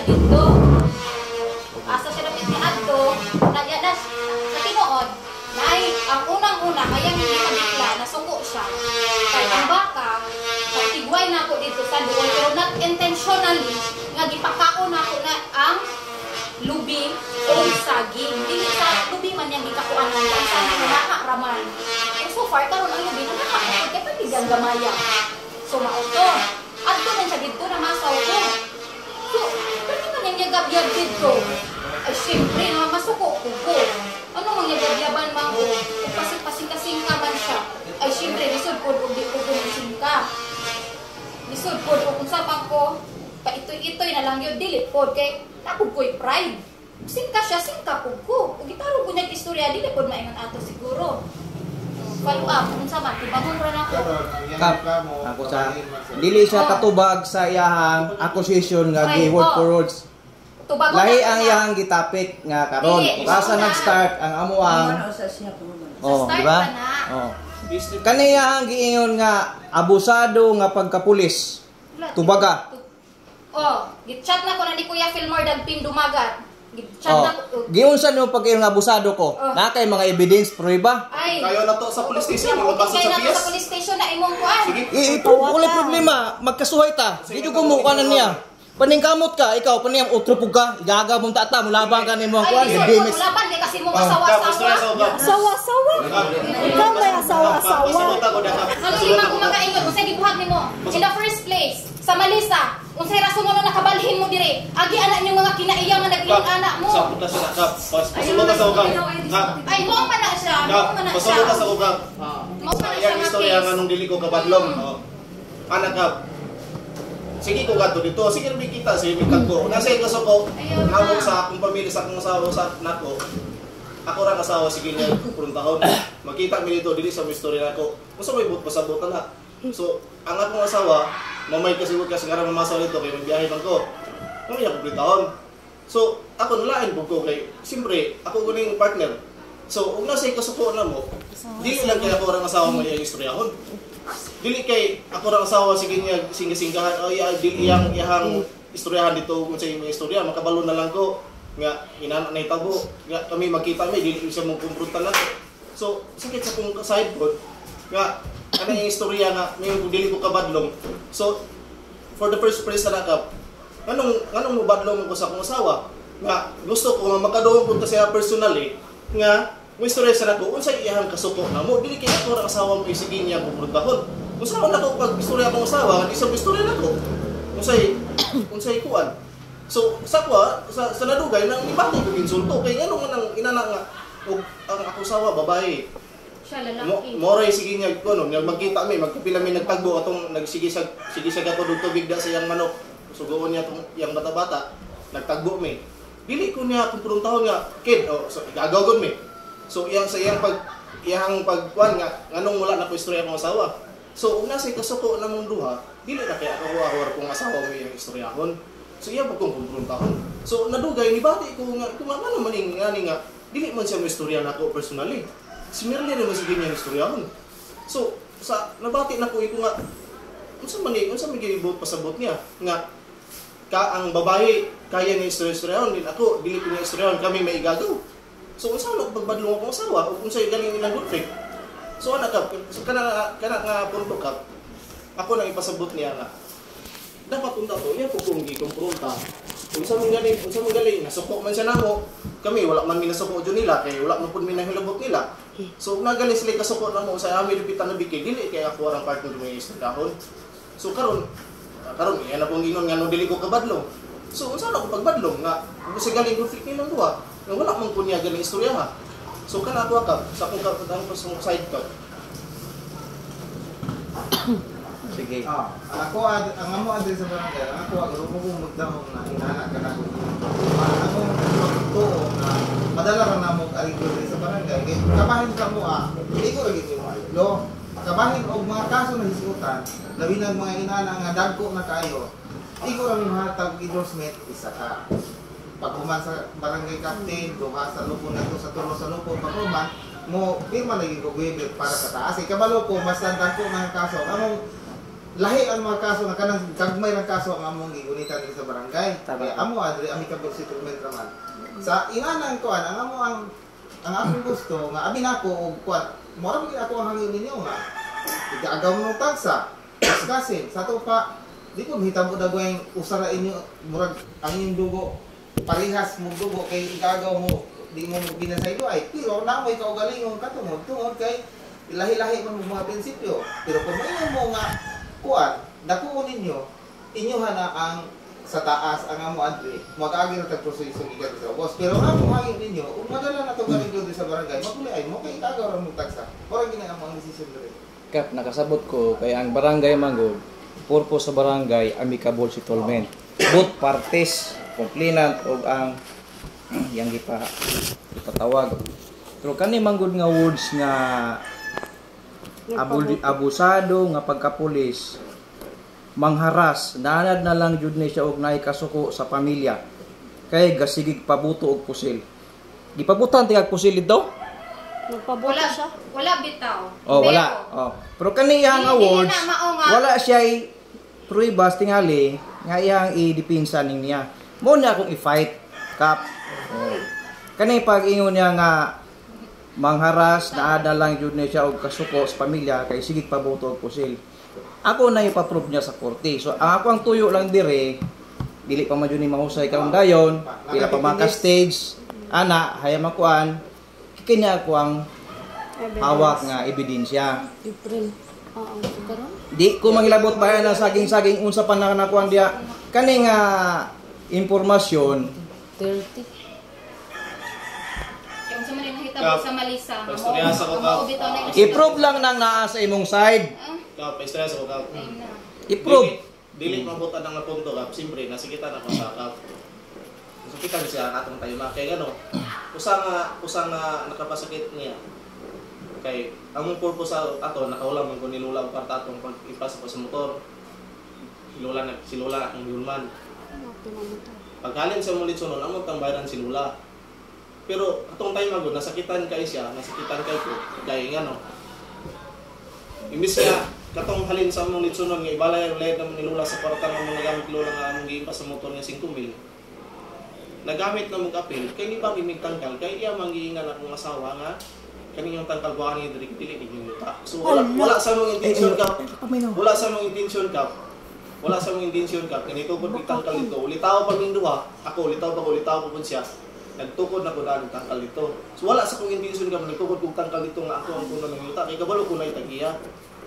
siya dito. Asa siya dapat niadto, na sa tinuod, na ay ang unang-una, kaya hindi kabikla, nasuko siya. Kaya ang baka, tigway na ako dito sa doon, pero not intentionally, nga gipakao na ako na ang lubi o saging. Dili sa lubi man yung gikakuan lang, ang sana nakakaraman. So far, karon ang lubi na nakakapag, kaya pati diyang gamaya. So mauto, adto man siya dito na masaw ko. So, pwede man yung yagab-yab dito. Ay, siyempre, masuko ko. Ano mang yagab-yaban man ko? Kung pasing-kasing ka man siya. Ay, siyempre, lisod po kung di ko kumising ka. Lisod po kung sabang ko, paitoy-itoy na lang yun, dili po. Kaya, napog ko'y pride. Singka siya, singka po ko. Kung gitaro ko niyang istorya, dili po maingon ato siguro. Follow up, kung sama, tibangon rin ako. Ako sa, dili siya katubag sa iyahang accusation nga gi-word for words. Lahi ang iyahang gitapik nga karon. Basta nag-start ang amuang. Oh, di ba? Oh. Kaniyang giingon nga abusado nga pagkapulis. Tubaga. Oh, git-chat na ko na ni Kuya Filmar dagpin dumagat. Giunsa no pag yung abusado ko? Na kay mga evidence prueba? Kayo na to sa police station, magkaso sa PS. Sa police station na imong kuan. Wala problema, magkasuhay ta. Dito ko mo kanan niya. Paningkamot ka, ikaw paniyang utro ka, igagabong tata, mulabang ka nimo kuan, demis. Mulaban kay kasi mo asawa-asawa. Asawa-asawa. Ikaw may asawa-asawa. Ano lima ko makaingon, unsay gibuhat nimo? In the first place, sa Malisa, unsay rason mo nakabalhin mo dire? Agi anak niyo mga kinaiyaw nga nag-ilang anak mo. Sa puta sa kap, pasulod ka sa ugang. Ay mo pa na siya, mo pa na siya. Pasulod ka sa ugang. Mo pa na siya. Yang istorya nga nung dili ko kabadlong. Anak kap. Sige ko gato dito, sige rin kita sa ibig ko. Nasa ito sa ko, nawag sa akong pamilya, sa akong asawa sa nako. Ako ra kasawa, sige niya, purong tahon. Makita mi dito, dili sa may story nako. Kung sa may but, pasabutan na. So, ang akong asawa, mamay kasi nga mamasaw dito, kaya magbiyahe man ko. Mamay ako tahon. So, ako nalain po ko kay, siyempre, ako guning partner. So, kung nasa ikasuko na mo, dili lang kaya ako ra asawa mo yung istoryahon. Dili kay ako ra asawa sige niya singgahan o dili iyang istoryahan dito kung sa imong istorya makabalo na lang ko nga inana na itabo nga kami magkita mi dili siya mo kumpronta nato. So sakit sa kong side pod nga ano yung istorya nga may dili ko kabadlong. So for the first place na nakap nganong mo badlong ko sa akong asawa nga gusto ko nga makadawong ko siya personally nga mo istorya sa nako unsay iyang kasuko na mo dili kay ako ra asawa mo isige niya kumprontahon. Unsa man ako pag istorya akong asawa di sa istorya nako. Unsay kuan. So sa nadugay nang ibati ko insulto kay ngano man ang inana nga ang ako asawa babae. Siya lalaki. Moray sige niya kuno magkita mi magkapila mi nagtagbo atong nagsige sa gatod tubig da sa iyang manok. Sugoon niya tong iyang bata-bata nagtagbo mi. Dili ko niya kumprontahon nga kid so gagawgon mi. So iyang sa iyang pagkuan nga nganong wala na ko istorya akong asawa. So ug nasa kasuko namong duha, dili na kay ako war kong asawa mo iyang istoryahon. So iya pag kong kumprontahon. So nadugay ni bati ko nga kung ano man ngani nga dili man siya mo istorya nako personally. Si Merly naman sige niya istoryahon. So sa nabati na ko nga unsa man gibot pasabot niya nga ang babae kaya ni istoryahon din ako dili ko ni istoryahon kami may igagaw. So unsa man pagbadlong akong asawa ug unsay galing ilang conflict. So ana ka kana nga punto ka. Ako nang ipasabot niya nga. Dapat unta to iya ko kung gikompronta. Unsa man galing nasuko man siya namo. Kami wala man minasuko jud nila kay wala man pud minahilabot nila. So nagaling sila kasuko namo sa amin bitan na bigay dili kay ako arang partner mo istudahon. So karon iya na pong ingon nga no dili ko kabadlong. So unsa na ko pagbadlong nga kung sa galing conflict nilang duha. Nga wala mong kunya galing istorya ha. So kana ako ka sa akong kapatang side ka. Sige. Ako ang amo adre sa barangay, ako ang rumugong magdahom na inana ka na. Ako to na madala ra namo ariglo sa barangay. Kay kabahin ka mo hindi ko lagi lo. Kabahin og mga kaso na hisutan, labi ng mga inana nga dagko na kayo. Hindi ko ra mahatag endorsement isa ka. Pagkuman sa barangay captain, duha sa lupo na to sa tulo sa lupo, pagkuman, mo pirma lagi ko para sa taas. Kabalo po, mas tandang ko ng kaso. lahi ang mga kaso nga kanang gagmay ra kaso ang among gigunitan diri sa barangay. Kaya amo adri amicable settlement raman. Sa inanang kuan ang akong gusto nga abi nako og kuan mora gyud ako ang hangin ninyo nga igaagaw mo tagsa discussing sa to pa di ko hitabo dagway usara inyo murag ang inyong dugo parehas mo dugo kay igagaw mo di mo binasay do ay pero na mo ikaw galingon katungod tungod kay lahi-lahi man mo mga prinsipyo pero kung maingon mo nga kuan dako ninyo inyohan na ang sa taas ang amo adri mag-agi na tag proseso gikan sa boss pero ang hangin ninyo ug madala na to galing diri sa barangay mapuli ay mo kay igagaw ra mo tagsa ora gina ang decision diri Kap nakasabot ko kay ang barangay manggod purpose sa barangay amicable settlement. Both parties complainant og ang yang ipatawag. Pero kani manggod nga words nga abusado nga pagkapulis mangharas nanad na lang jud ni siya og naay kasuko sa pamilya kay gasigig pabuto og pusil. Gipabutan tingag pusil dito? Nagpabuto siya. Wala bitaw. Oh, wala. Oh. Pero kaniyang awards, wala siya pruibas tingali nga iyang i-depensa ning niya. Mo na akong i-fight kap. Oh. Kani pag ingon niya nga mangharas naada lang jud ni siya og kasuko sa pamilya kay sigig pabuto og pusil. Ako na ipa-prove niya sa korte. So ako ang tuyo lang dire dili pa man jud ni mahusay karong dayon, pila pa maka stage ana hayam makuan kanya ako ang hawak nga ebidensya. Different. Oo, karon. Di ko mangilabot ba na saging-saging unsa pa na nakuan dia kani nga impormasyon 30. Yung sa manila hitabo sa Malisa. Pastoryasa ko ka. i-prove lang nang naa sa imong side. Kap, stress ko kap. I-prove. Dili mabutan ang punto kap. Siyempre nasikita na ko sa kap. So kita siya atong tayo na kay gano. Usa nga nakapasakit niya. Kay among purpose ato nakaulam man ko ni Lola ang parta atong pag-ipasa sa motor. Si Lola ang yulman. Pagkalin sa mulit sunon among tambayan si Lola. Pero atong time ago nasakitan kay siya, nasakitan kay ko. Kay ngano. Imbis nga katong halin sa among litsunon nga ibalay layad naman ni Lola sa kwarta nga among nagamit Lola nga among giipas sa motor nga 5,000. Nagamit na mong apil, kay di ba tangkal, kay iya manggiingan akong asawa nga, kaniyang tangkal buwan ni Diri Dili ni yuta. So wala sa mong intensyon kap, wala sa mong intensyon kap, ganito po tangkal ito, ulitaw pa ng duha, ako ulitaw pa po siya, nagtukod na ko dahil tangkal ito. So wala sa kong intensyon kap, nagtukod kong tangkal ito nga ako ang puno ng yuta, kay kabalo ko na itagiya,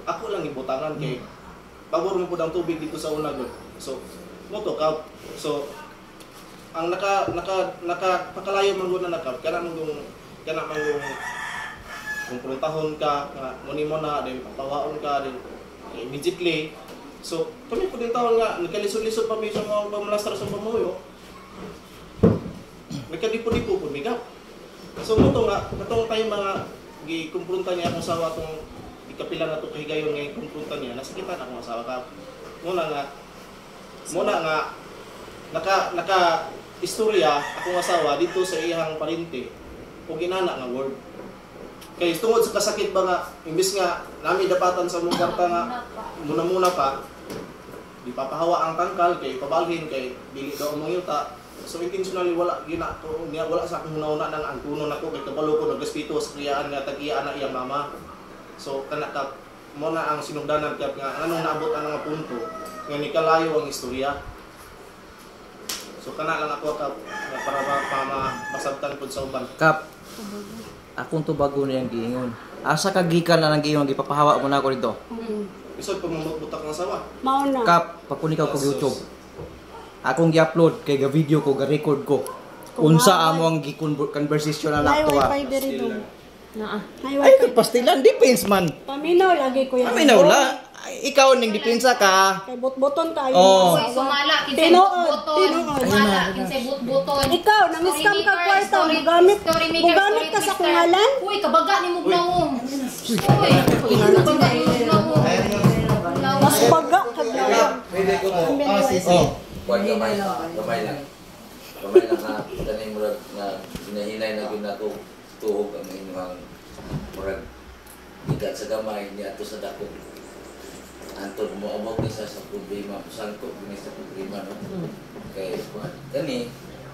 ako lang ibutangan kay, pabor mo po ng tubig dito sa unag. So, moto kap, so, ang nakapakalayo man gud na nakap kana mong kumpruntahon ka nga muni mo na din papawaon ka din immediately so kami pud taon nga nagkalisod-lisod pa mi sa mga pamalastar sa pamuyo nagkadipo-dipo pud mi gap so mo to nga katong tayo mga gikumpronta niya akong asawa tong ikapila na to kahigayon nga kumpronta niya nasakitan akong asawa ka muna nga naka istorya akong asawa dito sa iyang parente o ginana nga word. Kay tungod sa kasakit ba nga imbis nga nami dapatan sa mong karta nga muna pa di papahawa ang tangkal kay pabalhin kay dili daw mong yuta. So intentionally wala gina to niya wala sa akong una nang ang tuno nako kay kabalo ko nagespito sa kriyaan nga tag-iya na iyang mama. So kana ka mo na ang sinugdanan kap nga anong naabot ang mga punto nga ni kalayo ang istorya. So kana lang ako kap para masabtan pud sa uban. Kap. Akong tubago na yung giingon. Asa ka gikan na nang giingon gipapahawa mo na ako dito. Isod pa butak ng sawa. Mao na. Kap, papunikaw ko YouTube. Akong gi-upload kay ga-video ko, ga-record ko. Unsa amo ang conversation na nakto. May wifi diri do. Naa. May Ay, wifi. pastilan depends man. Paminaw lagi ko yan. Paminaw la. Ikaw ning depensa ka. Kay bot-boton tayo. Oh. Sumala kinsay Tinuod, buton. tinuod. Sumala kinsay buton. Ikaw, nang-scam ka kwarta, bugamit ka sa kungalan? Uy, kabaga ni mo gnawong. Uy, kabaga ni mo gnawong. Mas paga kadlaw. Pwede ko mo. Oh. Kuwan gamay lang ha. Ganun mo nga hinahinay na ginako tuhog ang inyong murag ikat sa gamay niya to sa dako. antod mo abot ni sa problema, sangkot ni sa problema no. Kay kani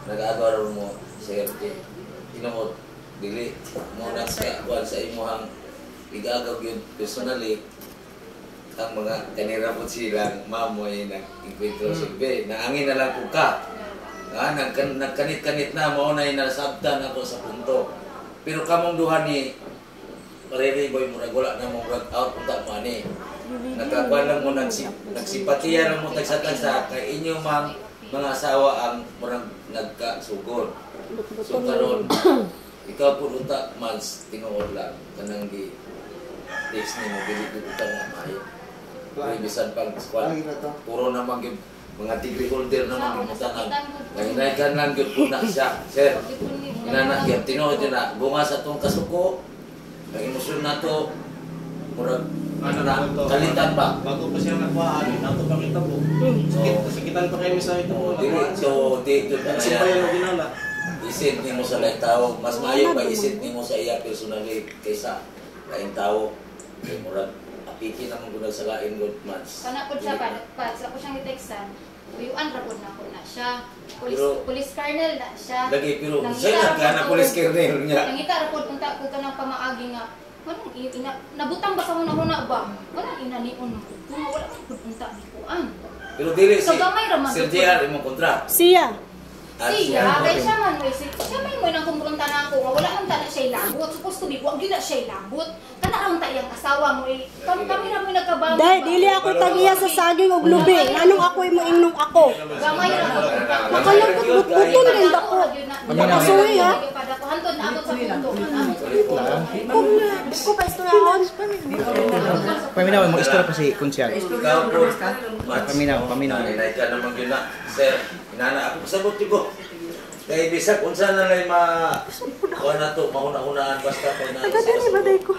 nag-aagaw mo sir kay tinuod dili mo na sa kuan sa imong igagaw gyud personally ang mga kanira po silang mamoy na encuentro silbi naangin na lang ko ka nagkanit-kanit na mo na nasabtan ako sa punto pero kamong duha ni Mariri boy murag wala na mong rag out unta mo ani. Nagkakuan lang mo nagsipatiya lang mo tagsa-tagsa kay inyo mga asawa ang murag nagkasugod. So karon ikaw pud unta months tinuod lang kanang di text ni mo dili ka na maayo. Kaya bisan pag squad puro naman gyud mga degree holder naman gyud tanan. Ngayon lang gyud po na siya. Sir. Inana gyud tinuod na bunga sa tong kasuko. Ang emosyon na to, murag, kalitan ba? Bago pa siya nagpaan, nato pang itabo. Sakitan pa kayo sa ito. So, dito na Sipayan mo ginala. Isit ni mo sa laing tao, mas maayo pa isit ni mo sa iya personally kaysa laing tao. Kaya murag, apiki naman ko sa laing good months. Kana po siya, sa ko siyang i-textan, uyuan rapod na ko na siya. Police colonel na siya. Lagi, pero siya na police colonel niya. Nangita rapod unta ko ka ng pamaagi nga. Kanang nabutang ba sa huna-huna ba? Kanang inanion mo. Kung wala ko unta ni kuan. Pero dili si gamay raman Sir JR imong kontra. Siya. Siya, kaya siya man mo nang kumpronta na ako, nga wala man tala siya ilabot. Supposed to be, wag yun na siya ilabot. Kana ang tayang asawa mo, kami na mo nagkabago. Dahil, dili ako tagiya sa saging og lubi. Anong ako'y mo ingnog ako. Gamay ra mo. Nakalagput-putun din ako. Nakasuwi ha. Hantod na abot sa pundo. Ko pa istoryahon. Paminaw mo istorya pa si Kunsyal. Ikaw po. Paminaw. Nanay ka naman yun na. Sir, inana ako sabot ko. Kaya bisag unsa na lay kuha na to, mahuna-hunaan basta pa na. ko.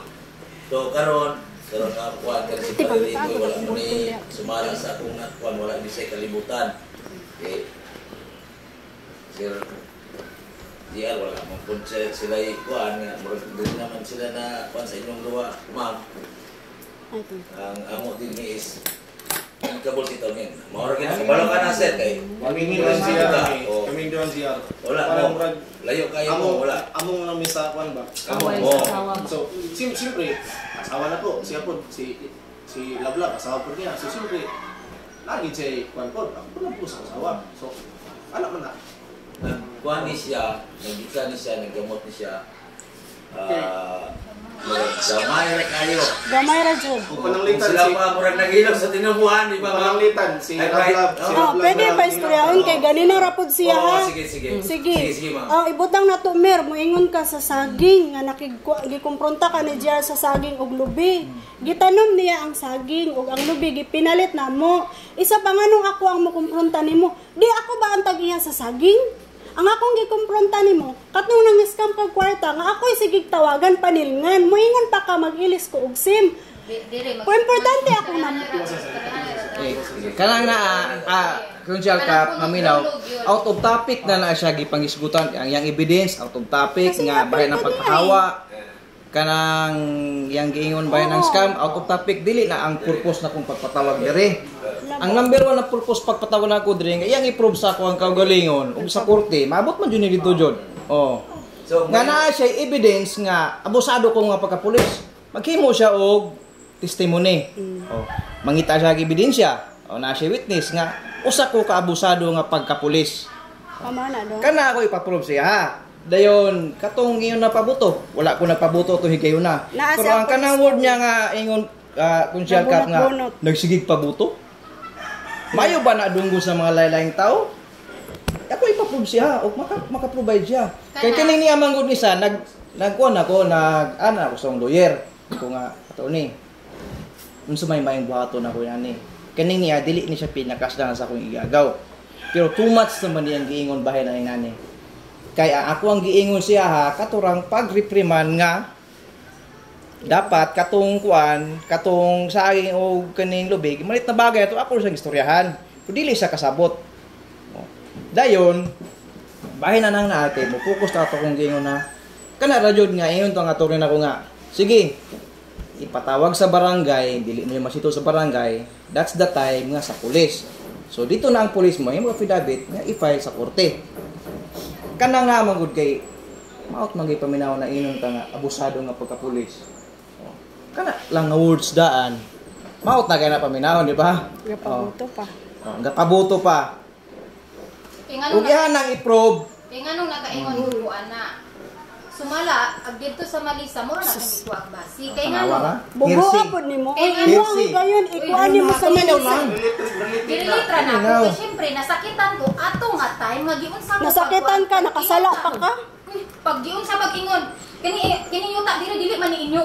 So karon ka kuha ka si Palili ko wala mo ni sumala sa akong kuha wala ni sa kalibutan. Okay. Sir diya wala mo pud sila kuha nga murag naman sila na kuha sa inyong duha, ma'am. Ang amo din ni is ang kabul si Tawin. Maura ka balo ka na sir kay. Kaming doon siya. Kaming doon siya. Wala mo. Layo kayo mo wala. Among lang misa kwan ba? So, siyempre asawa na po. Siya po si Lablab asawa po niya. So siyempre lagi siya kwan po. Ako lang po sa asawa. So anak man na. Nagkuhan ni siya, nagika ni siya, naggamot ni siya. Gamay na kayo. Gamay ra jud. Pananglitan Sila pa murag nag-ilog sa tinubuhan, di ba? Pananglitan si Lablab. Pwede pa istoryahon kay ganina rapod siya ha. Sige. Sige. Ma'am. Ibutang na to mer, moingon ka sa saging nga gikumpronta ka ni Jar sa saging og lubi. Gitanom niya ang saging ug ang lubi gipinalit na mo. Isa pa nga nung ako ang mokumpronta nimo. Di ako ba ang tag-iya sa saging? Ang akong gikumpronta nimo, katong nang-scam kag kwarta nga ako'y sigig tawagan panilngan. Moingon pa ka mag-ilis ko og SIM. Kung importante ako na Kanang na Kunsyal ka maminaw, out of topic na siya gipangisgutan ang yang evidence out of topic nga bahay ng pagpahawa kanang yang giingon bahay ng scam out of topic dili na ang purpose na kung pagpatawag diri. Ang number 1 na purpose pagpatawag nako diri nga yang i-prove sa ako ang kaugalingon ug sa korte maabot man jud ni dito jud. Oh. So nga naa siya evidence nga abusado ko nga pagka-pulis. Maghimo siya og testimony. Oh. Mangita siya og ebidensya. O na siya witness nga usa ko kaabusado nga pagka-pulis. Pamana do. Kana ako ipaprove siya ha. Dayon katong ingon na pabuto. Wala ko nagpabuto to higayon na. Pero ang kanang word niya nga ingon Kunsyal Kap nga nagsigig pabuto. Mayo ba na dunggo sa mga laylaing tao? Ako ipaprove siya o maka-provide siya. Kay kining niya manggod ni sa nagkuan ako nag-ana ako sa lawyer. Ko nga ato ni. Unsa may maayong buhaton ako yani. Kining niya dili ni siya pinakasdan sa akong igagaw. Pero too much naman niyang giingon bahay na nani. Kaya ako ang giingon siya ha katurang pag-reprimand nga dapat katong saging o kaning lubig malit na bagay ato ako sa istoryahan kung dili siya kasabot. Dayon bahay na nang naate mo focus ta ato kung gingon na kana ra jud nga ingon to nga turing ako nga sige ipatawag sa barangay, dili mo masito sa barangay, that's the time nga sa pulis. So dito na ang pulis mo, yung affidavit nga i-file sa korte. Kana nga magud kay maot magay paminaw na inon ta nga abusado nga pagka-pulis. Kana lang nga words daan. Maot na kay na paminaw, di ba? Gapabuto pa. Gapabuto pa. Ug yan ang i-probe. Kaya nga nung nakaingon ko ana. Sumala, ag dito sa Malisa, mura na kang ikuha basi. Kaya nga nung, Bubuha po ni mo. Imo ang gayon, ikuha ni mo sa Malisa. Dilitra na ako. Kaya syempre, nasakitan ko. Ato nga time, magiunsa ko. Nasakitan ka, nakasala pa ka? Pag giunsa mag-ingon, kiniyuta, dili man ni inyo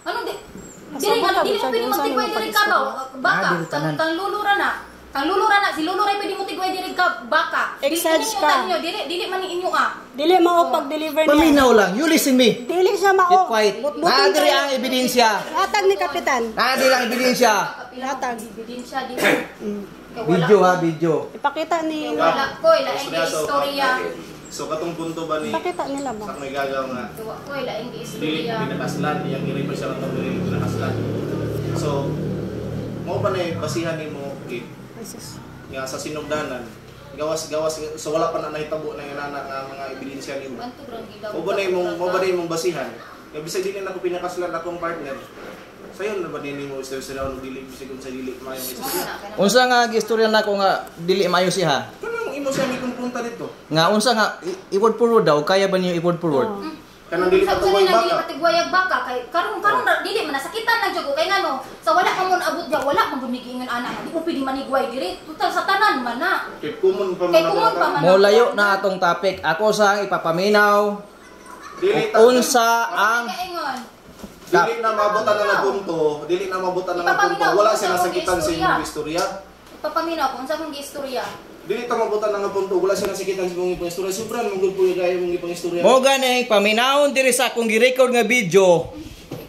Ano di? Dili mo pwede magtigway diri ka ba? Baka, kang lulura na. Kang lulura na, si luluray pwede mo tigway diri ka baka. Exage ka. Dili man ni inyo Dili mao pag-deliver niya. Paminaw lang, you listen me. Dili siya mao. Get quiet. Nadiri ang ebidensya. Hatag ni Kapitan. Nadiri ang ebidensya. Hatag. Ebidensya di. Video ha, video. Ipakita ni Wala ko, laing istorya. So katong punto ba ni Pakita nila ba? sa may gagaw nga Tuwa ko, laing dili istorya. pinakaslan yang i-refer siya lang dili pinakaslan. So mo ba na basihan nimo kid nga sa sinugdanan gawas so wala pa na nahitabo na inana nga mga ebidensya nimo. Mo ba na imong basihan? Nga bisag dili na ko pinakaslan akong partner. Sayon na ba nimo istorya dili bisag sa dili maayo istorya. Unsa nga gistorya nako nga dili maayo siya? Kanang imo siya mi kumpunta dito. Nga unsa nga i-word forward daw kaya ba niyo i-word forward? Kanang dili pa tuway Dili baka. patigwayag baka kay karon dili man nasakitan lang jud ko kay ngano sa wala ka mo abot ja wala man gumigingon ana di ko pwede manigway diri total sa tanan man na. Kay kumon pa Kay kumon pa man. Mo layo na atong topic. Ako sa ipapaminaw. Dili Unsa ang dili na mabutan na punto, dili na mabutan na punto. Wala siya nasakitan sa inyong istorya. Papaminaw ko unsa kung giistorya. Dili ta mabutan na punto, wala siya nasakitan sa inyong istorya. Sobran mong gud puyo gayo mong ipang istorya. Mo gani paminawon diri sa akong gi-record nga video.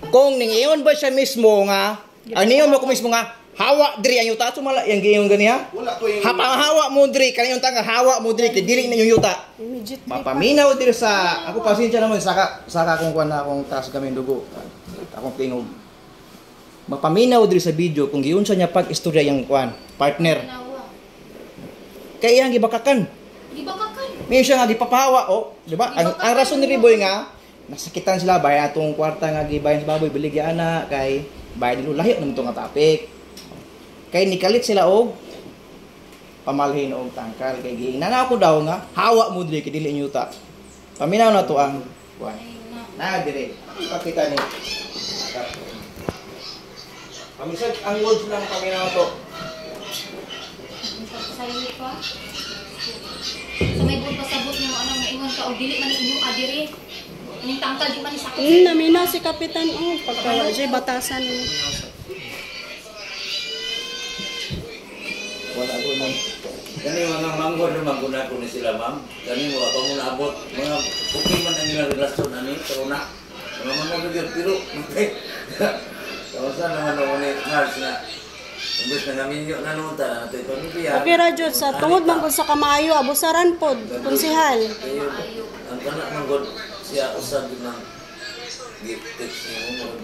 Kung ningiyon ba siya mismo nga, aniyon mo ko mismo nga hawa diri ang yuta sumala yang giyon gani ha? Wala ko yung Hapang hawa mo diri kaniyon tanga hawa mo diri kay dili na yung yuta. Immediately. Papaminaw diri sa ako pasensya naman saka akong kuan na akong taas kami dugo. Akong tingog. Mapaminaw diri sa video kung giunsa niya pag-istorya yang kuan partner. Kaya iyang gibakakan. Gibakakan. May siya nga gipapahawa di ba? Ang rason ni Riboy nga nasakitan sila bayan atong kwarta nga gibayan sa baboy biligi ana kay bayan nilo lahi naman nga topic. Kay nikalit sila og pamalhin og tangkal kay giingnan ako daw nga hawa mo diri kay dili nyuta. Paminaw na to ang kuan. Na dire. Pakita ni. Pamisag ang words lang paminaw to. Sayo pa. Sa may buong pasabot niyo anong maingon ka o dili man inyo adiri. Aning tangkal di man sakit. Namina si Kapitan pagka jay batasan ni. Wala ko man. Kani mga manggod na maguna ko ni sila ma'am. Kani wala pa mo naabot. Mga okay man ang ilang relasyon ani pero na. Mga manggod gyud pero Kausa naman ako ni Mars na imbes na namin yung nanunta na ito pamilya. Okay ra jud sa tungod man pud sa kamayo abusaran pod konsehal. Ang kanak manggod siya usab din ng text niya mo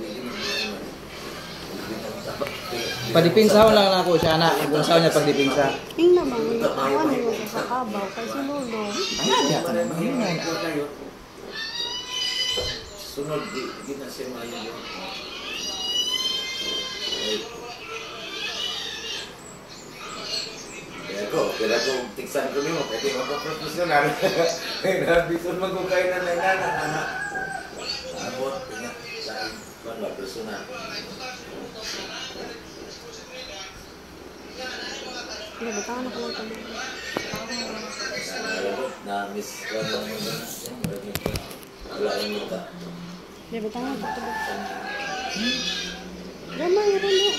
Padipinsahon lang ako siya na kung saan niya pagdipinsa. Ing naman awan mo sa kabaw kay si Lolo. sunod di na siya mayo. Kaya ko tiksan ko nimo pwede makaprofesional. Nabison magkukay na anak. Abot niya sa mga personal. Nabutahan ako lang kami. Na miss ko lang mo wala yung muta. Nabutahan ako to. Gamay ra na.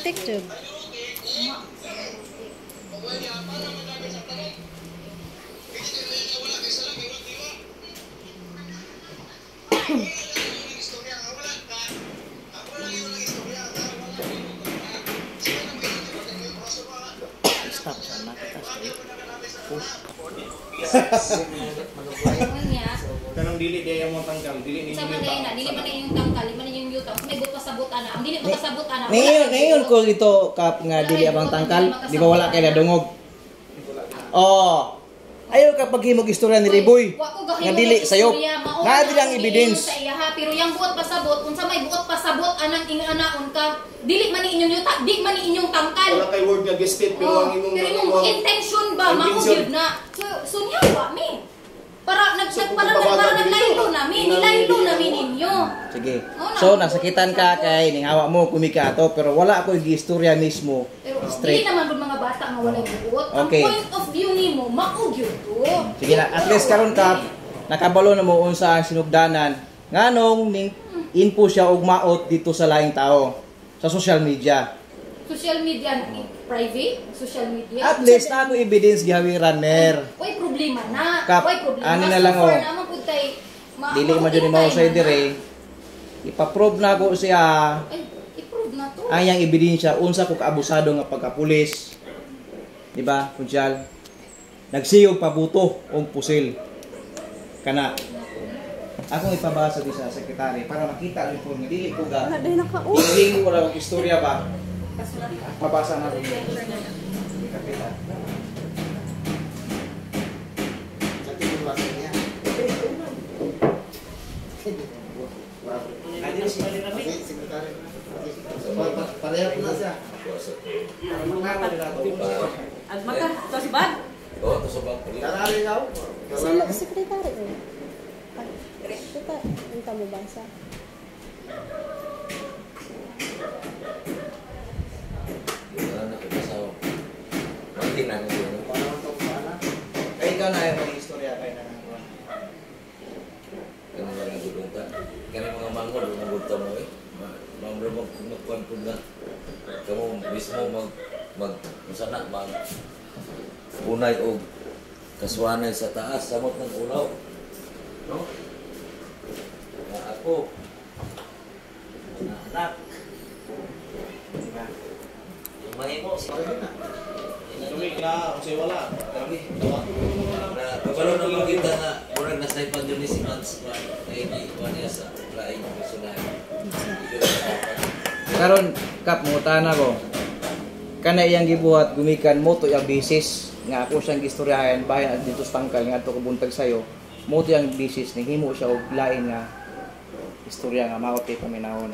putik jud. Stop sana kita straight. Ano niya? Kanang dili dia yang mo tangkal, dili ni Sa man na dili man yung tangkal, man yung yuta. May but pasabot ana. Ang dili pasabot ana. Ngayon ko ito kap nga dili abang tangkal, di ba wala kay nadungog. Oh. Ayaw kapag himog istorya ni Liboy. Nga dili sayo. Nga dili ang evidence. Pero yang buot pasabot, unsa may buot pasabot anang ing-anaon ka, dili man ni inyong yuta, di man ni inyong tangkal. wala kay word nga gestate pero ang imong Pero imong intention ba maugid na. So nyawa mi. Para naglaylo namin, nilaylo namin ninyo. Sige. So nasakitan ka kay ningawa mo kumika ato pero wala ako giistorya mismo. Pero Straight. dili naman gud mga bata nga walay buot. Okay. Ang point of view nimo maugid to. Sige na, at least karon ka nakabalo na mo unsa ang sinugdanan. Nganong ning info siya og maot dito sa laing tao sa social media. Social media private, social media. At least na ako evidence gihawiran mer. Way problema na. Kap, Way problema. ani na lang, So far oh. naman pud tay Dili man jud mo say dire. Ipa-prove na ko siya Ay, i-prove na to. ang iyang ebidensya unsa ko kaabusado nga pagkapulis. Di ba, Kunsyal? Nagsiyog pabuto og pusil. Kana. Akong ipabasa di sa sekretary para makita rin po nga dili ko ga. Wala day naka-o. Hindi ko wala istorya ba? Mabasa na rin. Kapita. Nanti dibahasnya. Adil si Malin Nanti sekretaris. Pareha pula siya. Para mangawa nila to. At maka, to si Bad? Oo, to sa bangko. Karari kau. Sino sekretary ko? Kita, enta mo basa. Wala na ko masawa. Mati na ko yun. Para untuk mana? Kaya ikaw na yung mga istorya kay nangawa. Kaya mga nagulong ka. Kaya mga mangol, nagulta mo eh. Mamro magkuhan po na. Kamu mismo masana unay o kaswanay sa taas, samot ng ulaw. No? Na ako, na anak. Yung mahimo, Pareha na. Tuwing na unsay wala. kami. Na kabalo na makita nga murag na sniper yun ni si Mans pa na niya sa laing personahe. Karon kap mutana ko. Kana iyang gibuhat gumikan mo to yung bisis nga ako siyang gistoryahan bayan at dito sa tangkal nga ato kabuntag sayo. Mo to yung bisis ni himo siya og lain nga istorya nga mao kay paminahon.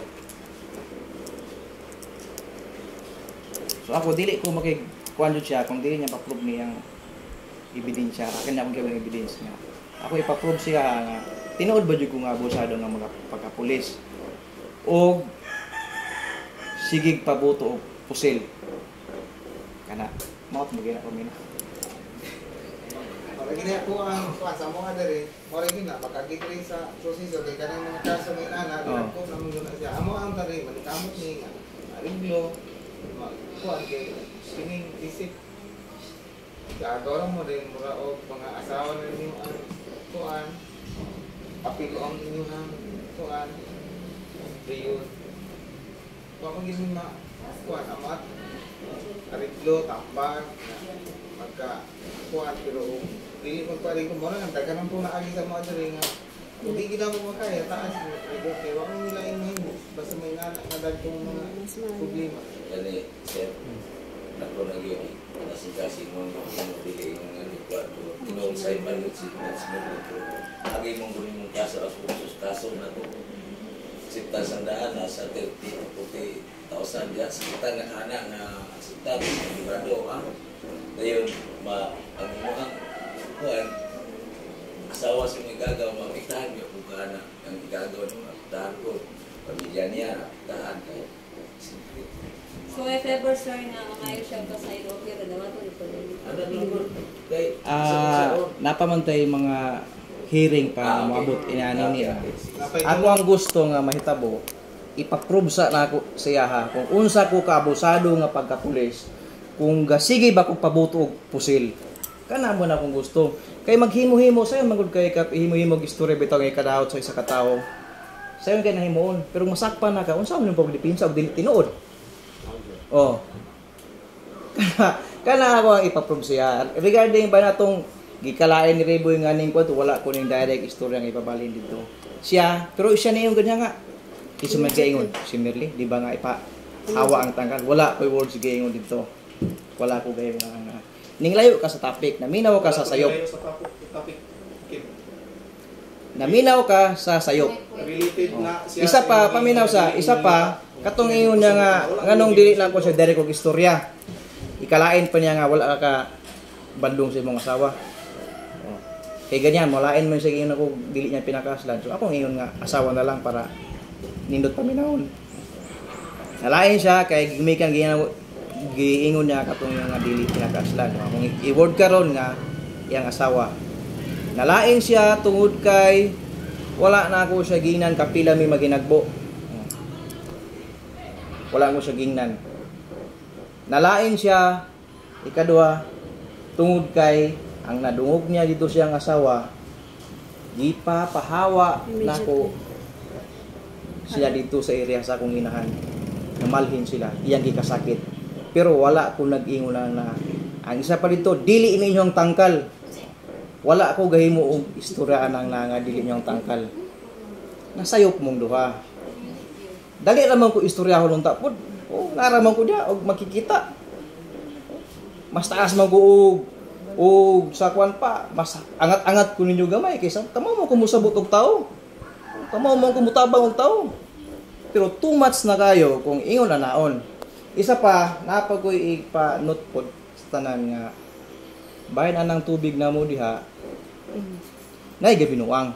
So ako dili ko makikuan jud siya kung dili niya pa-prove niyang ebidensya. Akin na akong gawin evidence nga. Ako ipa-prove siya nga tinuod ba jud ko nga abusado ng mga pagkapulis. O sigig pabuto og pusil. Kana maot mo gina ko mina. Para gini ako ang kuan sa mga dere, mora gina makagigri sa proseso kay kanang mga kaso may ana, Oo. ko na mo na siya. Amo ang tari man kamot ni nga. Ariglo, kuan kay sining isip. Gagawa mo din mura og mga asawa na ninyo ang kuan. Apil ang inyo ng kuan. Riyon. Kuan mo gini ma kuan amat. Ariglo, tambag, magka kuan pero dili mo pa rin kung mura ang daganang po na agi sa mga diri nga hindi gina mo makaya taas rigo kay wa mo nila mahimo basta may nanak nga dagkong mga problema. Dali, sir. Ako na yun. Nasikasin mo yung pili yung kwarto. Tinong sa ipan yung signals mo. Lagi mong gunin mong kaso as pusos kaso na to. Sipta sa daan, nasa 30,000 dyan. Sipta na kana nga sipta. Librado, ha? Ngayon, ang mga kuhan, asawa sa mga gagaw, mamiktahan niyo kung kana ang gagaw ng mamiktahan ko. Pamilya niya, mamiktahan kayo. So if ever sir na mangayo siya ka sa okay ra daw to ipon. Ano naman? Kay Napamantay mga hearing pa moabot inani niya. Ako ang gusto nga mahitabo ipaprove sa nako siya ha kung unsa ko kaabusado nga pagkapulis, kung gasige ba ko pabuto og pusil. Kana mo na kung gusto. Kay maghimo-himo sayo magud kay himo-himo og istorya bitaw nga kadawat sa isa ka tawo. Sayo kay nahimuon, pero masakpan na ka unsa man yung pagdipinsa og dili tinuod. Oh. Kana ako ang ipaprove siya. Regarding ba natong gikalain ni Reboy nga ning kwento, wala ko ning direct istorya nga ipabalin dito. Siya, pero siya na yung ganyan nga. Isa man gaingon si Merly, di ba nga hawa ang tangkal. Wala ko words gaingon dito. Wala ko gayon nga. Ning layo ka sa topic, naminaw ka sa sayop. Naminaw ka sa sayop. Related na siya. Isa pa paminaw sa, isa pa katong ingon niya nga nganong dili lang ko sa direct og istorya. Ikalain pa niya nga wala ka bandong sa imong asawa. Kay ganyan, malain mo siya ingon ako dili niya pinakaslan. So ako ingon nga asawa na lang para nindot paminahon. Nalain siya kay gimikan giingon niya katong nga dili pinakaslan. Kung i-word karon nga iyang asawa. Nalain siya tungod kay wala na ako siya gingnan kapila mi maginagbo. Wala mo siya gingnan. Nalain siya ikaduha tungod kay ang nadungog niya dito siyang asawa di pa pahawa nako sila dito sa area sa akong inahan. Namalhin sila, iyang gikasakit. Pero wala ko nag-ingon na ang isa pa dito, dili ninyong tangkal. Wala ako gahimo og istoryaan ang nga dili ninyong tangkal. Nasayop mong duha. Dali raman ko istoryahon unta pod. Oh, naraman ko dia og makikita. Mas taas man ko og sa kwan pa, mas angat-angat ko ninyo gamay kaysa kamo mo kumusabot og tao. Kamo mo kumutabang og tao. Pero too much na kayo kung ingon na naon. Isa pa, napagoy ipa-note pod sa tanan nga bahin anang tubig na mo diha. Nay gabinuang.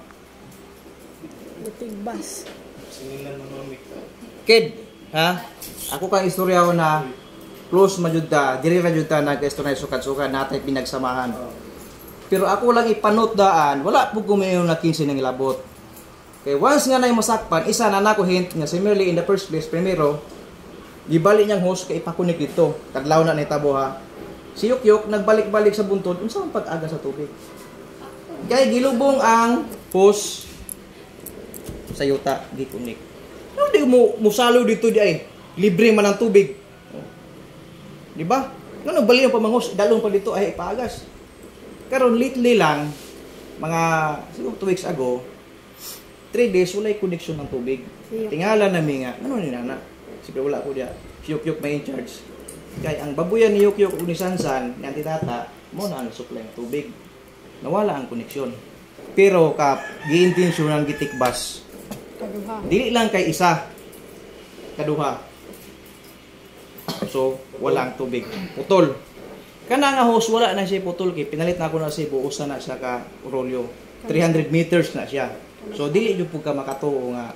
Tigbas. Sinilan mo nomik. Kid, ha? Ako kang istoryaho na close majud ta, diri ra jud ta nag-istorya sukat-sukat natay pinagsamahan. Pero ako lang ipanot daan, wala pud ko mayon na 15 nang ilabot. Kay once nga nay masakpan, isa na nako hint nga si Merly in the first place primero gibali niyang host kay ipakunik dito. Kadlaw na nitabo ha. Si Yukyuk nagbalik-balik sa buntod unsa man pag-aga sa tubig. Kay gilubong ang host sa yuta gikunik. Ano di mo musalo dito di ay libre man ang tubig. Di ba? Ngano bali ang pamangos dalong pa dito ay paagas. Karon lately lang mga siguro 2 weeks ago 3 days walay connection ng tubig. Tingala na mi nga ano ni nana. Siyempre wala ko diya. Si Yukyuk may in charge. Kaya ang babuyan ni Yukyuk ug ni Sansan ni Antitata mo na ang supply ng tubig. Nawala ang koneksyon. Pero kap giintensyon ang gitikbas. Kaduha. Dili lang kay isa. Kaduha. So walang tubig. Putol. Kana nga host wala na siya putol kay pinalit na ako na si buusan na siya ka rolyo. 300 meters na siya. So dili jud pud ka makatuo nga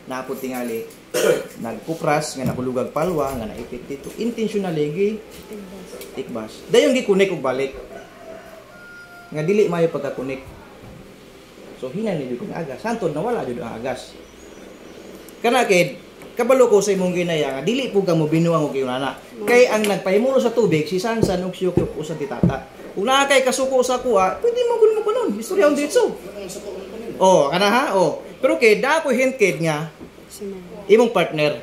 napod tingali nagkupras nga nakulugag palwa nga naipit dito intentionally gi tikbas dayon gi-connect og balik nga dili mayo pagka-connect so hinani jud kung agas santod nawala jud ang agas kana kay kabalo ko sa imong ginaya nga dili pud ka mo binuang og iyonana kay ang nagpahimulo sa tubig si Sansan ug si Yukyuk usa ti tata kung naa kay kasuko sa kuha pwede mo kuno kunon istoryaon dito oh kana ha oh pero kay da ko hint kid nga imong partner.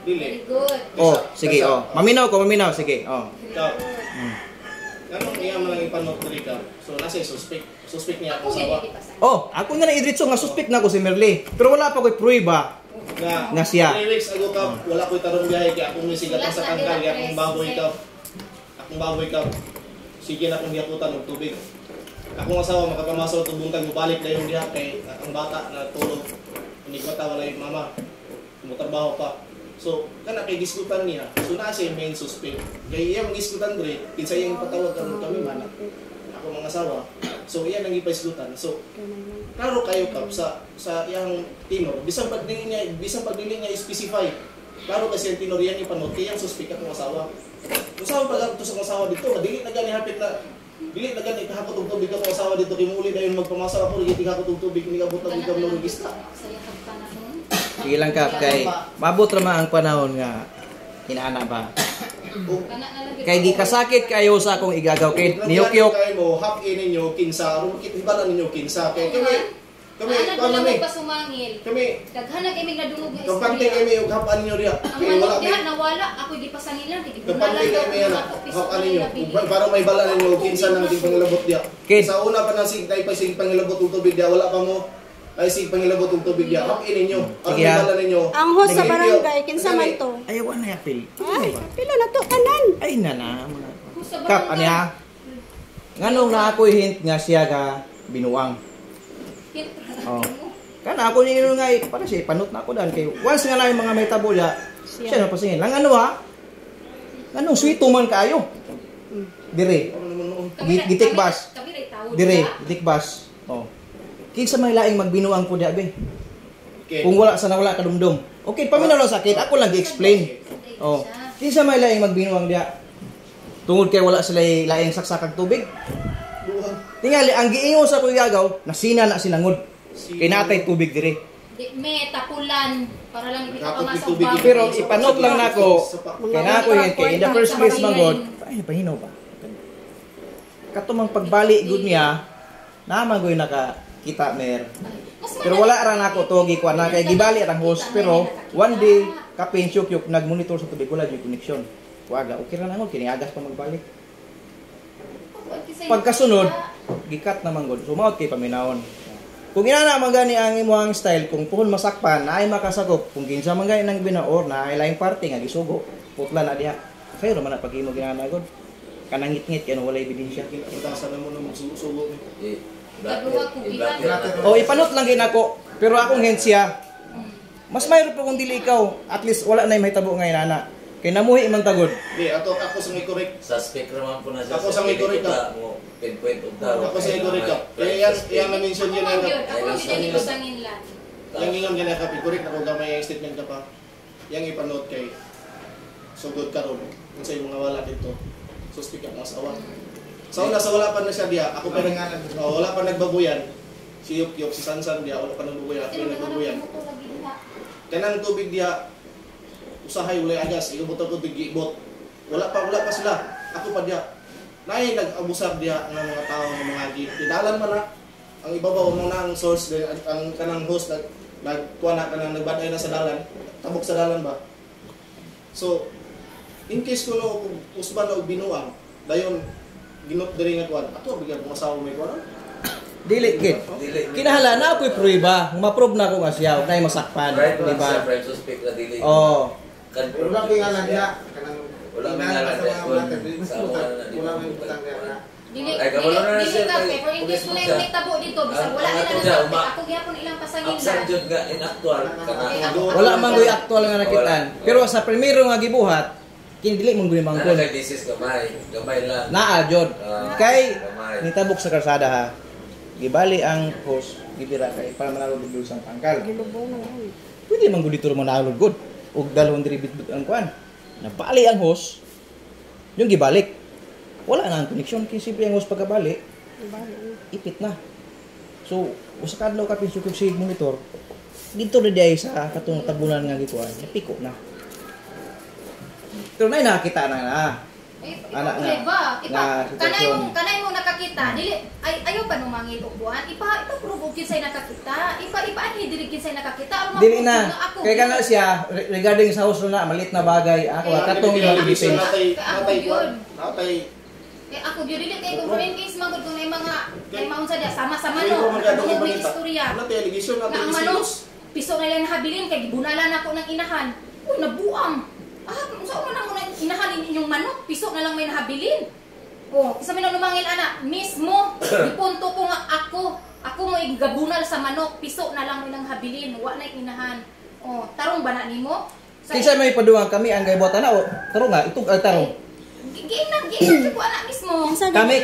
Dili. Good. Oh, sige oh. Maminaw sige. Oh. Ikaw. Ganun iya man lang ipanot diri ka. So nasa suspect. Suspect niya ako sawa. Oh, ako na idritso nga suspect na ko si Merly. Pero wala pa ko'y prueba nga siya. 3 weeks ago ka wala ko'y tarong biyahe kay akong nisigatan sa tangkal kay akong baboy ka. Akong baboy ka. Sige na akong giyakutan og tubig. Akong asawa makapamasaw to buntag mobalik dayon diha kay ang bata na tulog. Hindi ko ta wala yung mama. Mutrabaho pa. So, kana kay diskutan niya. So, naa siya main suspect. Kaya iya mag-iskutan dre, kinsa iyang patawag kami man. Ako mga asawa. So, iya nang ipaiskutan. So, klaro kayo kap sa iyang tinor. Bisang pagdili niya specify. Klaro kasi ang tinor yan ipanot kay ang suspect akong asawa. Usawa pa lang to sa asawa dito, dili na gani hapit na dili na gani kahapot og tubig akong asawa dito kay muli dayon magpamasa ako dili kahapot og tubig ni kabot og ikaw ng regista. Sige lang kap kay mabot ra man ang panahon nga inaana ba. Kay di kasakit kayo sa akong igagaw kay niyok-yok. Kay mo hap in ninyo kinsa ron kit iba ninyo kinsa kay kami ano na pasumangil. Kami Daghan na kami nadungog nga kapante kami og hapan ninyo diha. Ang Kay manok wala diha kay nawala, ako di pasangil lang kay kapante kami hapan ninyo para may bala ninyo kinsa nang di pangilabot diha. Sa una pa nang sig tay pa sig pangilabot og tubig diha wala pa mo ay sig pangilabot og tubig diha. Hap in ninyo. Para may bala ninyo. Ang host sa barangay kinsa man to? Ayaw na yapil. Ay, pila na to kanan. Ay na. Kap aniya. Nganong na ako'y hint nga siya ga binuang. Oh. Kana ako ni nga para siya panot na ako dan kay once nga na yung mga may tabola siya na pasingin. Lang ano ha? Nganong sweet man kaayo. Dire. Gitikbas. Dire, gitikbas. Oh. Kinsa may laing magbinuang po dia be. Kung wala sa nawala kadumdum. Okay, paminaw lang sakit. Ako lang gi-explain. Oh. Kinsa may laing magbinuang dia. Tungod kay wala sila laing saksakag tubig. Tingali ang giingon sa kuy gagaw, nasina na sinangod. Kay natay tubig dire. May tapulan para lang Tapos ipapamasa may tubig. Pero ipanot lang nako. Kay nako yun kay in the first place manggod. Ay pahinaw ba? Katumang pagbali gud niya, naman goy nakakita mer. Pero wala ra nako to gikuan na kay gibali ang host pero one day kapin syuk nagmonitor sa tubig wala gyud connection. Waga okay ra nangod kini agas pa magbalik. Pagkasunod gikat naman gud. Sumaot kay paminawon. Kung inana man gani ang imong style kung puhon masakpan na ay makasagop kung kinsa man gani nang binaor na ay laing parte nga gisugo putla na diha. Fair man na pag imo ginana gud. Kanang ngit-ngit kay walay ebidensya. Utasan mo nang magsugo. O ipanot lang ginako pero akong hint siya. Mas mayro pa kung dili ikaw at least wala na mahitabo nga inana. Kay namuhi man tagod. Di ato ako sa may correct. Suspect naman po na siya. Ako sa may correct mo pinpoint og daw. Ako sa may correct ka. Kaya yang na-mention yun Ako na hindi ko sangin lang. yang ingon gina ka correct ako gamay ang statement ka pa. Yang ipanot kay sugod karon unsa yung mga wala dito. Suspect ang asawa. Sa una sa wala pa na siya diya. Ako pa wala pa nagbabuyan. Si Yok si Sansan diya wala pa nagbabuyan. Ako nagbabuyan. Kanang tubig diya usahay ulay agas igubot ko bigibot. Wala pa sila. Ako pa diya. Nay nag-abusar diya ng mga tao ng mga gidalan man na ang ibabaw mo na ang source ang kanang host nagkuha na kanang nagbaday na sa dalan. Tabok sa dalan ba? So in case kuno usban og binuang dayon ginot diri nga kuan. Ato bigyan mo asawa may kuan. Dili gid. Kinahala na ako'y prueba, ma-prove na ko nga siya, okay masakpan, di ba? Suspect na dili. Oh. Pero lang pingalan niya, kanang Wala pingalan niya. Wala may butang niya. Dili ka for in case wala yung tabo dito bisag wala na lang ako gyapon ilang pasangin Absent jud nga inaktual kana. Wala man goy aktual nga nakitaan. Pero sa primero nga gibuhat, kini dili man goy mangkon. This is gamay lang. Naa jud. Kay nitabok sa kalsada ha. Gibali ang host, gibira kay para manalog dito sa tangkal. Pwede man gud dito mo nalog gud. Og dalawang diribit ang kuan. Nabali ang host. Yung gibalik. Wala na ang connection kay simple ang host pagkabali. Ipit na. So, usa kadlaw ka pinsukog sig monitor. Dito rin ay sa katong tabunan nga gikuan, napiko na. Pero na nakita na. Anak nga. Kanay mo nakakita, dili ayo pa numangil og buwan. Ipa-prove og kinsay nakakita. Ipa-ani dili kinsay nakakita. Dili na. Kay kana siya regarding sa host na malit na bagay. Ako katong imong i-defend. Natay ako gyud dili kay kung in case magud kung may mga kay maunsa dia sama-sama no. May istorya. Natay allegation natay issues. Piso na lang habilin kay gibunalan ako ng inahan. Uy nabuang. Unsa man mo na inahan inyong manok, piso na lang may nahabilin. Oh, isa man lumangil ana, mismo ipunto ko nga ako mo igabunal sa manok, piso na lang may nang habilin, wa na inahan. Oh, tarong ba na nimo? Kinsa may paduang kami ang gaybota na o tarong nga itong tarong. Giinag ko ana mismo. Kami.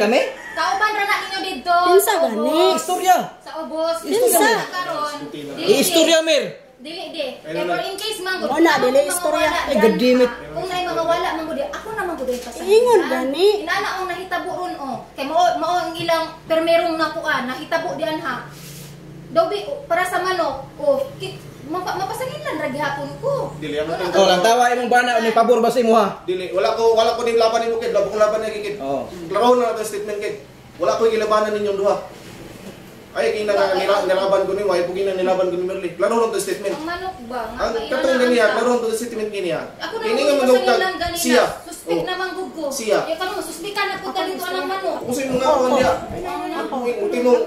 Kauban ra na ninyo didto. Kinsa gani? Istorya. Sa ubos. Istorya karon. Istorya mer. Dili. Pero in case man gud. Wala dili istorya. Ay gadimit. Kung nay mga wala man gud, ako na man gud pasang. Ingon gani. Inana ang nahitabo ron Kay mao ang ilang permerong nakuan, nahitabo diyan ha. Dobi para sa manok. Mapasangin lang ra gihapon ko. Dili ang Oh, lang tawa imong bana ni pabor ba sa imo ha? Dili, wala ko ning laban nimo kid, laban ko laban ni kid. Oh. Klaro na nato statement kid. Wala ko gilabanan ninyong duha. Ay kay nilaban ko ni Way, pugin na nilaban ko ni Merly. Klaro na to statement. Ang manok ba? Ang katong ganiya, klaro na to statement ganiya. Ako na Kini ko nga pasangin manugtag lang ganina. siya. Suspect naman gud ko. Siya. Ya kamo suspika na pud dito anang manok. Kung sino nga ko niya. Tinong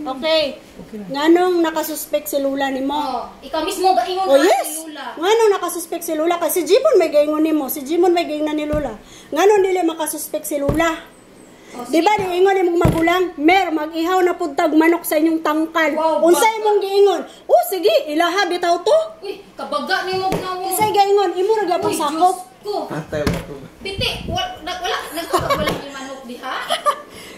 Okay. Nganong nakasuspek si Lula nimo? Oh, ikaw mismo ba ingon Oh ka yes. si Lula? Nganong nakasuspek si Lula kasi si Jimon may gaingon nimo, si Jimon may gaingon ni Lula. Nganon dili makasuspek si Lula? Oh, Di ba diingon imong magulang, mer mag-ihaw na pud tag manok sa inyong tangkal. Wow, Unsa imong giingon? Oh sige, ilaha bitaw to. Uy, kabaga nimo gnawo. Kisay gaingon, imo ra gyapon Uy, sakop. Diyos ko. Atay mo to. Piti, wala yung manok diha.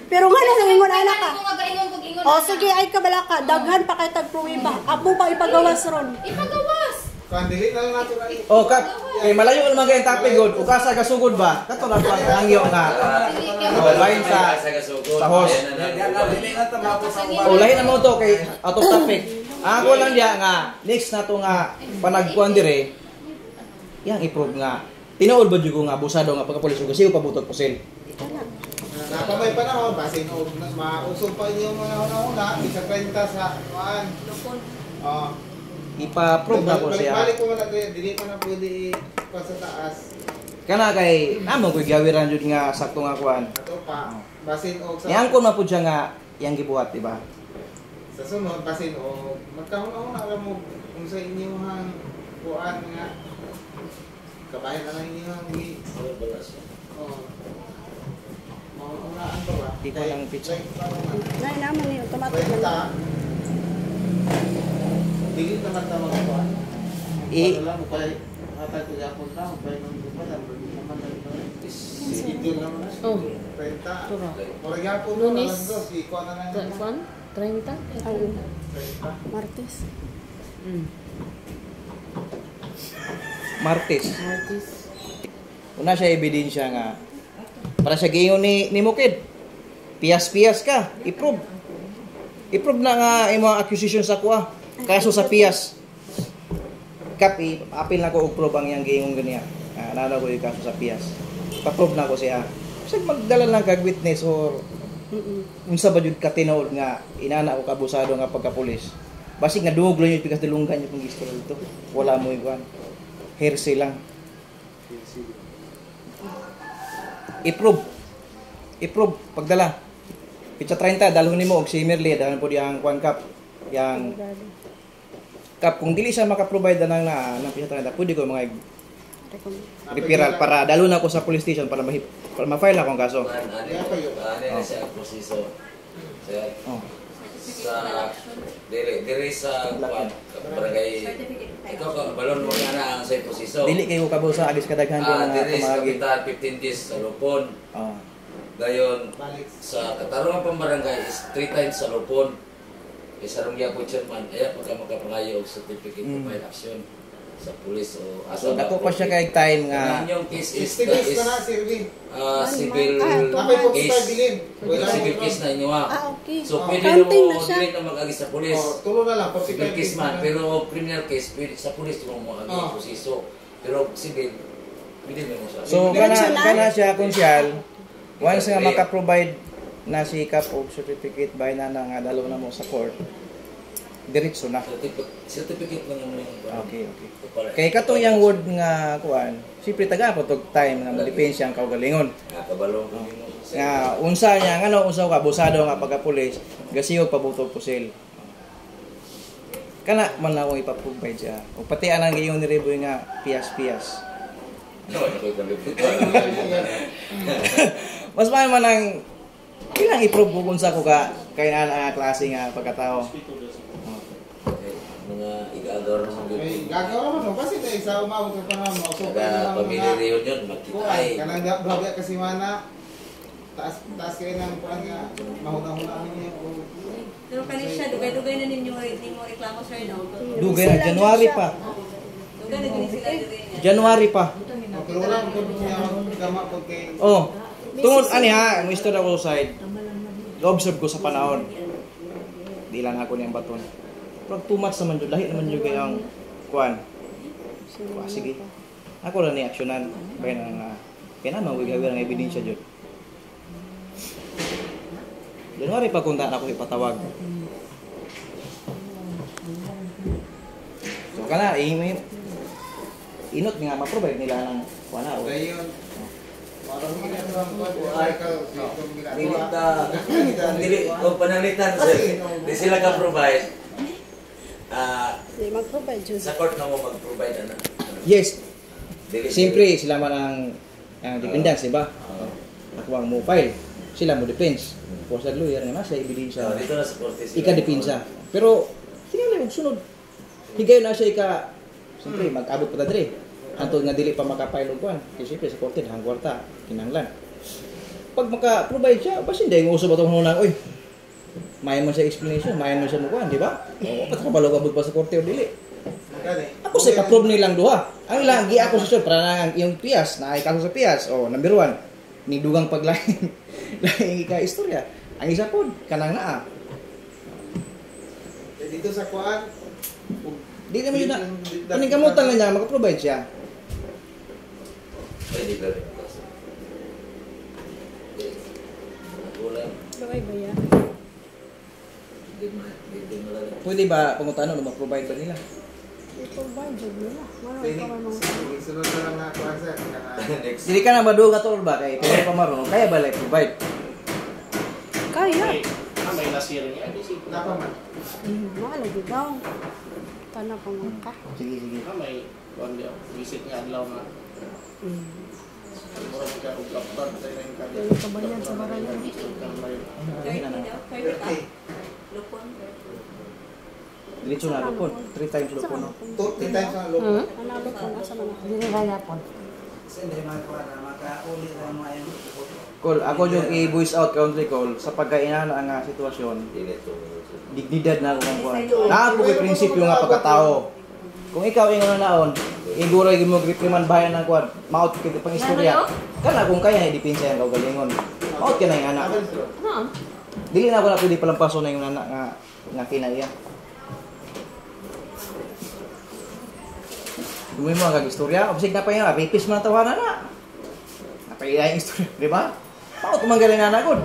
Pero nganong ingon anak ka? Kung nga gaingon kog ingon. Oh sige, ay kabala ka, daghan pa kay tag pruwiba. Amo pa ipagawas ron. Ipagawas. Kan dili na lang nato na Oh, kap, kay malayo naman kay topic god. Ukasa ka sugod ba? Kato lang pa ang iyo nga. Oh, lain sa host. Oh, lain na mo to kay out of topic. Ako lang diya nga next na to nga panagkuan dire. Yang i-prove nga. Tinuod ba jud ko nga abusado nga pagkapulis ug siyo pabutot pusil. Nakamay pa na basin og mausog pa inyo mga una isa 30 sa kuan. Oh. Ipa-prove na ko siya. Balik ko man dili pa na pwede pa sa taas. Kana kay amo ko gawiran jud nga sakto nga kuan. Ato pa basin og sa Yang ko na pud siya nga yang gibuhat, di ba? sa sunod basin og magkauna alam mo kung sa inyong kuan nga kabahin na lang inyong oh. Maunaan ba ba? Di ko lang picture. Nay naman ni automatic lang. Dili naman ta magkuan. I- Wala mo kay hatag ko yapon ta, bay nang dupa lang naman Sige naman na. Oh. 30. Ora yapon mo Lunes. alas 2 si kuan na lang. Kuan? 30? Ang 30. Martes. Martes. Martis. Una siya ebidensya nga para siya giingon ni Mukid. Piyas-piyas ka, i-prove. I-prove na nga imong accusation sa kuha. Kaso sa piyas. Kap apil na ko og prove ang iyang giingon ganiya. Nana ko yung kaso sa piyas. Pa-prove na ko siya. Kasi magdala lang kag witness or unsa ba jud ka tinuod nga inana ko kabusado nga pagkapulis. Basig nga dungog lang yun pikas dilunggan yung pang-istorya dito. Wala mo yung hearsay lang. I-prove. I-prove. Pagdala. Pitsa 30, dalhon nimo og si Merly. Dalhon po diyang kuan kap. Yang kap, kung dili siya makaprovide ng pitsa 30, pwede ko mga referral para dalhon ako sa police station para ma-file akong kaso. Ano siya proseso? Oh. Sa diri sa barangay ikaw ka balon mo na ang sa proseso. Dili kayo kabaw sa agis kadaghan ko nga Diri sa tumagi. kapital 15 days sa Lupon. Oh. Dayon sa katarungan pambarangay is 3 times sa Lupon. Isa rong gyapon chairman ay pagka makapangayo og certificate of file action sa pulis o So dako pa siya kay time nga Ang inyong case is Estimate ka na Sirvin. civil Napay po case. sa bilin. Civil case na inyo ha. Okay. So pwede Counting mo na siya. dili na mag-agi sa pulis. Oh, tulo na lang Civil 45 case man, na. pero criminal case pwede sa pulis mo mag-agi Oh. proseso. Pero civil pwede mo sa. so kana siya konsyal once nga maka-provide na si kap og certificate by na nga dalo na mo sa court. Diretso na. Certificate lang naman yung Okay. Kay kato yang word nga kuan, siyempre taga ko tog time nga malipensya ang kaugalingon. Kabalo ko mo. Nga unsa niya ngano unsa ka abusado nga pagka-pulis, gasiyog pabutog pusil. Kana man na akong ipaprovide siya. O pati anang giingon ni Reboy nga piyas-piyas. Mas may man ang ilang i-prove kung unsa ko ka kay ana klase nga pagkatao. Mga igagaw na mga May gagawa mo kasi tayo sa umabot ka pa na mo. So Kada pamilya reunion, magkita ay. kanang gabya kasi mana taas kayo ng kuan nga mahuna-hunaan niya. Pero kanina siya, dugay-dugay na ninyo reklamo sir daw. Dugay na January pa. Dugay na din sila diri niya. January pa. Pero wala ko niya gama pag kay Oh. Tungod ani ha, ang istorya ko side. Observe ko sa panahon. Di lang ako niyang baton. Pero too much naman yun. Lahi naman yun kayang kuan. Sige. Ako lang ni-actionan. Kaya naman, wigawin ang ebidensya dyan. January pa kung ako ipatawag. So kana, inot nga ma-provide nila ng kuana. Dayon. Parang ginagawa ko ay ka Dili o panalitan sir. Di sila ka provide. Di mag-provide Diyos. Sa court na mo mag-provide ana. Yes. Dili Siyempre, sila man ang defendants, di ba? Nakuha mo file. Sila mo defense. Kung sa lawyer nga nasa ebidensya. dito na sa korte sila. Ika-depensa. Pero, tingnan lang, sunod. Higayon na siya siyempre, mag-abot pa dali. Antod nga dili pa makapile og kuan. Kasi siyempre sa korte, hang kwarta, kinahanglan. Pag maka-provide siya, basta hindi, yung uso ba itong hunang, oy, mayan mo siya explanation, mayan mo siya mukuan, di ba? O, patakabalog-abot pa sa korte o dili. Ako sa ika-prove nilang duha. Ang ilang gi-akusasyon para na yung piyas, na ay kaso sa piyas, o number 1, ni dugang paglaing, laing ika-istorya. Ang isa po, kanang naa. dito sa kuan. Di naman yun na, kaning kamutan na niya, maka-provide siya. Pwede ba rin? Wala. Gaway ba yan? Pwede ba, pangutano, mag-provide ba nila? I-provide Diyos nila. Wala Pwede. ka man Sunod na lang na kuan sir. Next. Dili ka na maduong katulad ba, kay pero pa marunong, kaya ba like provide? Kaya. May nasirin niya. Napa man. Malagi daw. Kana pa man ka. Sige. May kuan dia. Visit nga adlaw na. Murag ka og laptop tayo na yung kanya. Kaya kabayan sa barayan. Lupon. Diretso na lupon, 3 times lupon. No? 2 times ang loko. Analo ko nasa mga. Call, ako yung i-voice out country call sa pagkainan ang sitwasyon. Dignidad na ako kung kuhan. Naako ko'y prinsipyo nga pagkatao. Kung ikaw ingon na naon, iguray mo repriman bayan ng kuhan, maot kita pang istorya. Kana kung kaya na depensa yang kaugalingon. Maot ka na yung anak. Dili na ako na pwede palampaso na yung anak nga kinaiya. Kung mo ang istorya, obsig na pa yan, rapist man tawanan na. Napaiya yung istorya, di ba? Paot manggaling anak ko.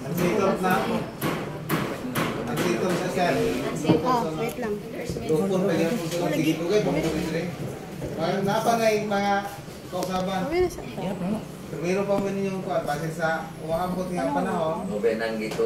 Nag-sit-up na ako. Nag-sit-up sa sir. Wait lang. Lupon pa yan. Sige po kayo, pumunta rin. Napa na yung mga kausaban. Kami na sa. Meron pa ba ninyong kuan base sa umaabot nga panahon? Benang gito.